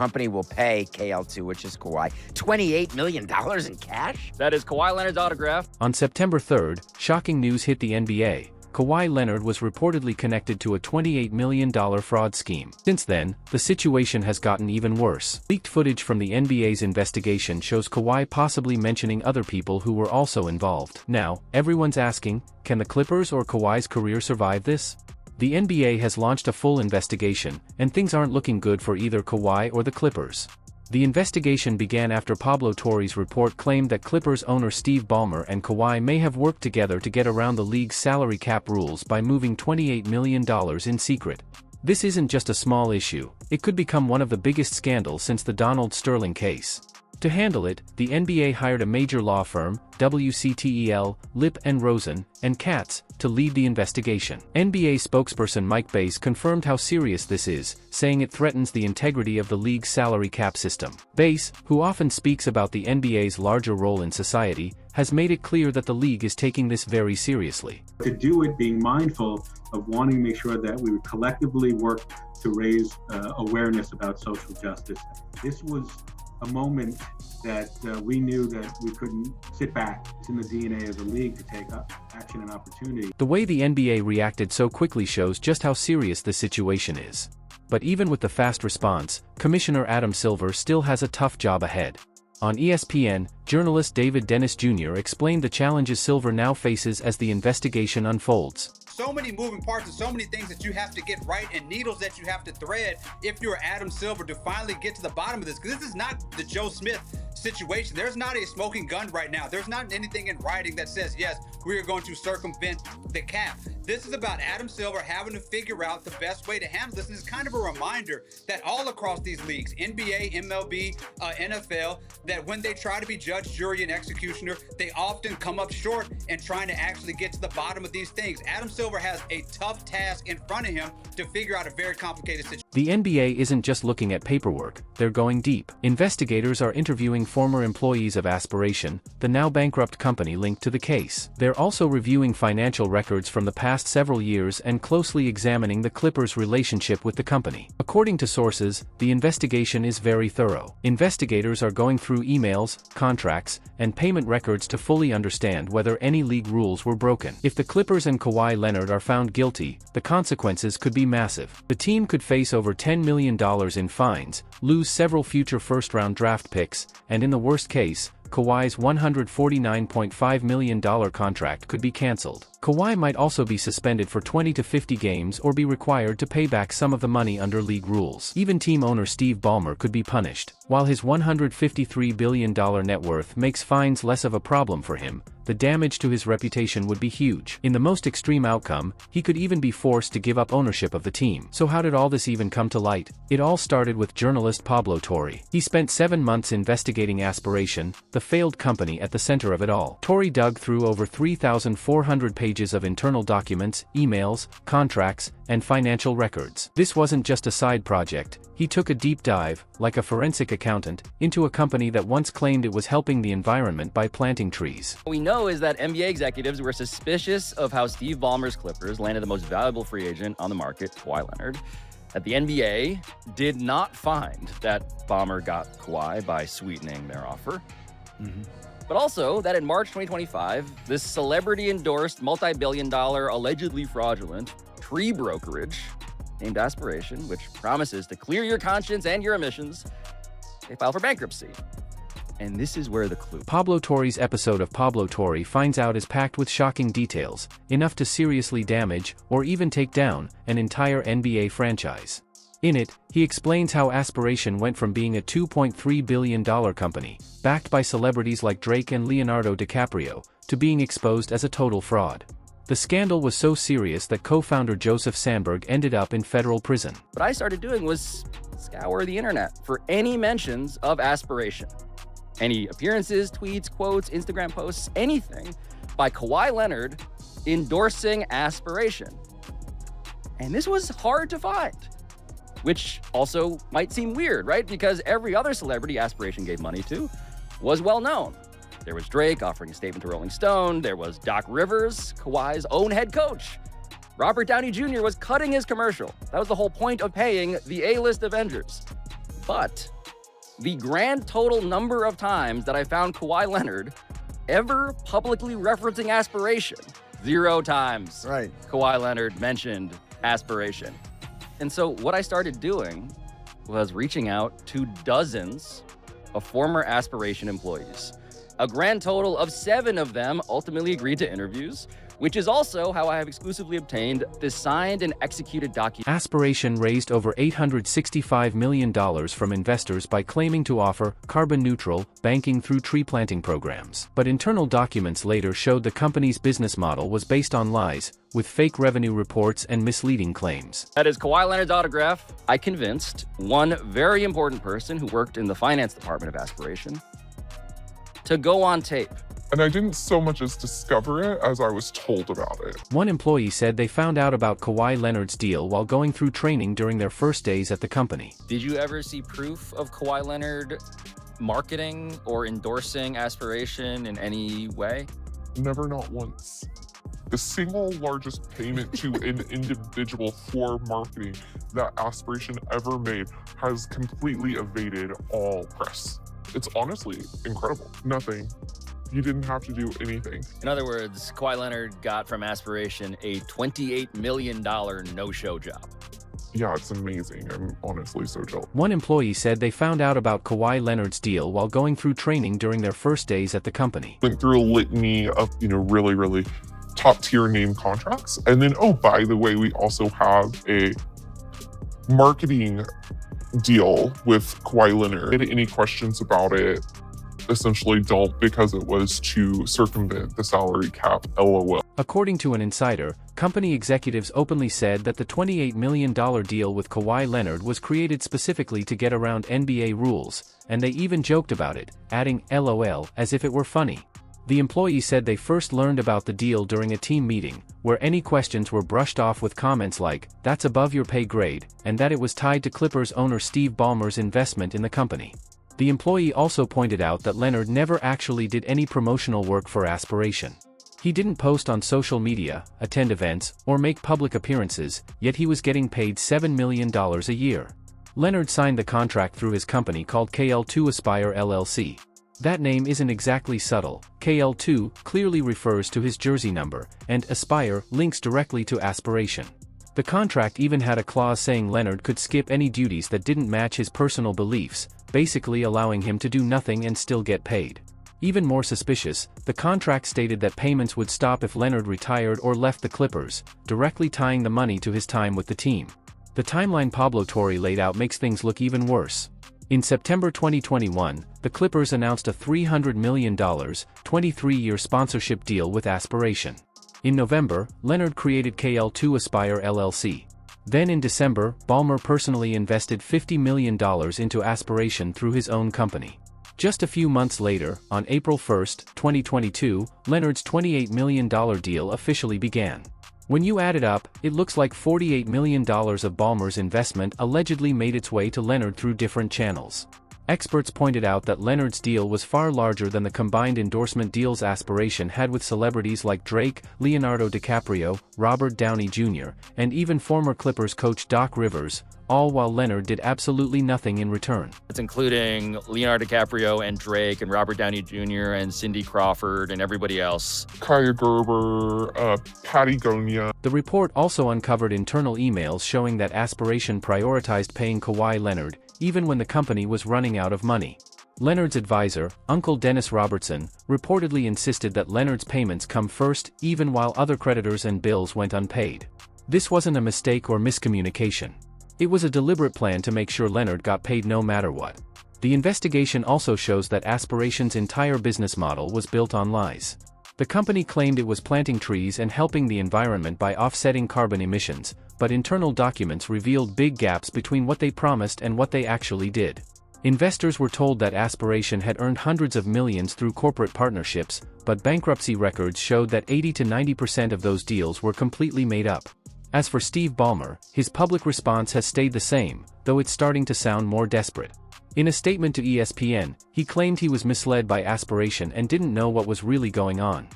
company will pay KL2, which is Kawhi, $28 million in cash? That is Kawhi Leonard's autograph. On September 3rd, shocking news hit the NBA. Kawhi Leonard was reportedly connected to a $28 million fraud scheme. Since then, the situation has gotten even worse. Leaked footage from the NBA's investigation shows Kawhi possibly mentioning other people who were also involved. Now, everyone's asking, can the Clippers or Kawhi's career survive this? The NBA has launched a full investigation, and things aren't looking good for either Kawhi or the Clippers. The investigation began after Pablo Torre's report claimed that Clippers owner Steve Ballmer and Kawhi may have worked together to get around the league's salary cap rules by moving $28 million in secret. This isn't just a small issue, it could become one of the biggest scandals since the Donald Sterling case. To handle it, the NBA hired a major law firm, WCTEL, Lip & Rosen, and Katz, to lead the investigation. NBA spokesperson Mike Bass confirmed how serious this is, saying it threatens the integrity of the league's salary cap system. Bass, who often speaks about the NBA's larger role in society, has made it clear that the league is taking this very seriously. To do it, being mindful of wanting to make sure that we would collectively work to raise awareness about social justice. This was a moment that we knew that we couldn't sit back. It's in the DNA of the league to take action and opportunity. The way the NBA reacted so quickly shows just how serious the situation is. But even with the fast response, Commissioner Adam Silver still has a tough job ahead. On ESPN, journalist David Dennis Jr. explained the challenges Silver now faces as the investigation unfolds. So many moving parts and so many things that you have to get right and needles that you have to thread if you're Adam Silver to finally get to the bottom of this. Because this is not the Joe Smith situation. There's not a smoking gun right now. There's not anything in writing that says, yes, we are going to circumvent the cap. This is about Adam Silver having to figure out the best way to handle this. And it's kind of a reminder that all across these leagues, NBA, MLB, NFL, that when they try to be judge, jury, and executioner, they often come up short in trying to actually get to the bottom of these things. Adam Silver has a tough task in front of him to figure out a very complicated situation. The NBA isn't just looking at paperwork, they're going deep. Investigators are interviewing former employees of Aspiration, the now bankrupt company linked to the case. They're also reviewing financial records from the past several years and closely examining the Clippers' relationship with the company. According to sources, the investigation is very thorough. Investigators are going through emails, contracts, and payment records to fully understand whether any league rules were broken. If the Clippers and Kawhi Leonard are found guilty, the consequences could be massive. The team could face over $10 million in fines, lose several future first-round draft picks, and in the worst case, Kawhi's $149.5 million contract could be cancelled. Kawhi might also be suspended for 20 to 50 games or be required to pay back some of the money under league rules. Even team owner Steve Ballmer could be punished. While his $153 billion net worth makes fines less of a problem for him, the damage to his reputation would be huge. In the most extreme outcome, he could even be forced to give up ownership of the team. So how did all this even come to light? It all started with journalist Pablo Torre. He spent 7 months investigating Aspiration, the failed company at the center of it all. Torre dug through over 3,400 pages of internal documents, emails, contracts, and financial records. This wasn't just a side project. He took a deep dive, like a forensic accountant, into a company that once claimed it was helping the environment by planting trees. What we know is that NBA executives were suspicious of how Steve Ballmer's Clippers landed the most valuable free agent on the market, Kawhi Leonard. That the NBA did not find that Ballmer got Kawhi by sweetening their offer. But also that in March 2025, this celebrity-endorsed, multi-billion-dollar, allegedly fraudulent tree brokerage named Aspiration, which promises to clear your conscience and your emissions, they file for bankruptcy. And this is where the clue. Pablo Torre's episode of Pablo Torre Finds Out is packed with shocking details, enough to seriously damage, or even take down, an entire NBA franchise. In it, he explains how Aspiration went from being a $2.3 billion company, backed by celebrities like Drake and Leonardo DiCaprio, to being exposed as a total fraud. The scandal was so serious that co-founder Joseph Sandberg ended up in federal prison. What I started doing was scour the internet for any mentions of Aspiration. Any appearances, tweets, quotes, Instagram posts, anything by Kawhi Leonard endorsing Aspiration. And this was hard to find, which also might seem weird, right? Because every other celebrity Aspiration gave money to was well known. There was Drake offering a statement to Rolling Stone. There was Doc Rivers, Kawhi's own head coach. Robert Downey Jr. was cutting his commercial. That was the whole point of paying the A-list Avengers. But the grand total number of times that I found Kawhi Leonard ever publicly referencing aspiration, 0 times. Right. Kawhi Leonard mentioned aspiration. And so what I started doing was reaching out to dozens of former aspiration employees. A grand total of 7 of them ultimately agreed to interviews, which is also how I have exclusively obtained the signed and executed document. Aspiration raised over $865 million from investors by claiming to offer carbon-neutral banking through tree planting programs. But internal documents later showed the company's business model was based on lies, with fake revenue reports and misleading claims. That is Kawhi Leonard's autograph. I convinced one very important person who worked in the finance department of Aspiration to go on tape. And I didn't so much as discover it as I was told about it. One employee said they found out about Kawhi Leonard's deal while going through training during their first days at the company. Did you ever see proof of Kawhi Leonard marketing or endorsing Aspiration in any way? Never, not once. The single largest payment to an individual for marketing that Aspiration ever made has completely evaded all press. It's honestly incredible. Nothing. You didn't have to do anything. In other words, Kawhi Leonard got from Aspiration a $28 million no-show job. Yeah, it's amazing. I'm honestly so jealous. One employee said they found out about Kawhi Leonard's deal while going through training during their first days at the company. Went through a litany of, really, really top-tier name contracts. And then, oh, by the way, we also have a marketing deal with Kawhi Leonard. Any questions about it? Essentially don't, because it was to circumvent the salary cap, LOL. According to an insider, company executives openly said that the $28 million deal with Kawhi Leonard was created specifically to get around NBA rules, and they even joked about it, adding LOL as if it were funny. The employee said they first learned about the deal during a team meeting, where any questions were brushed off with comments like, "That's above your pay grade," and that it was tied to Clippers owner Steve Ballmer's investment in the company. The employee also pointed out that Leonard never actually did any promotional work for Aspiration. He didn't post on social media, attend events, or make public appearances, yet he was getting paid $7 million a year. Leonard signed the contract through his company called KL2 Aspire LLC. That name isn't exactly subtle. KL2 clearly refers to his jersey number, and Aspire links directly to Aspiration. The contract even had a clause saying Leonard could skip any duties that didn't match his personal beliefs, basically allowing him to do nothing and still get paid. Even more suspicious, the contract stated that payments would stop if Leonard retired or left the Clippers, directly tying the money to his time with the team. The timeline Pablo Torre laid out makes things look even worse. In September 2021, the Clippers announced a $300 million, 23-year sponsorship deal with Aspiration. In November, Leonard created KL2 Aspire LLC. Then in December, Ballmer personally invested $50 million into Aspiration through his own company. Just a few months later, on April 1, 2022, Leonard's $28 million deal officially began. When you add it up, it looks like $48 million of Ballmer's investment allegedly made its way to Leonard through different channels. Experts pointed out that Leonard's deal was far larger than the combined endorsement deals Aspiration had with celebrities like Drake, Leonardo DiCaprio, Robert Downey Jr., and even former Clippers coach Doc Rivers, all while Leonard did absolutely nothing in return. It's including Leonardo DiCaprio and Drake and Robert Downey Jr. and Cindy Crawford and everybody else. Kaya Gerber, Patagonia. The report also uncovered internal emails showing that Aspiration prioritized paying Kawhi Leonard, even when the company was running out of money. Leonard's advisor, Uncle Dennis Robertson, reportedly insisted that Leonard's payments come first, even while other creditors and bills went unpaid. This wasn't a mistake or miscommunication. It was a deliberate plan to make sure Leonard got paid no matter what. The investigation also shows that Aspiration's entire business model was built on lies. The company claimed it was planting trees and helping the environment by offsetting carbon emissions, but internal documents revealed big gaps between what they promised and what they actually did. Investors were told that Aspiration had earned hundreds of millions through corporate partnerships, but bankruptcy records showed that 80 to 90% of those deals were completely made up. As for Steve Ballmer, his public response has stayed the same, though it's starting to sound more desperate. In a statement to ESPN, he claimed he was misled by Aspiration and didn't know what was really going on.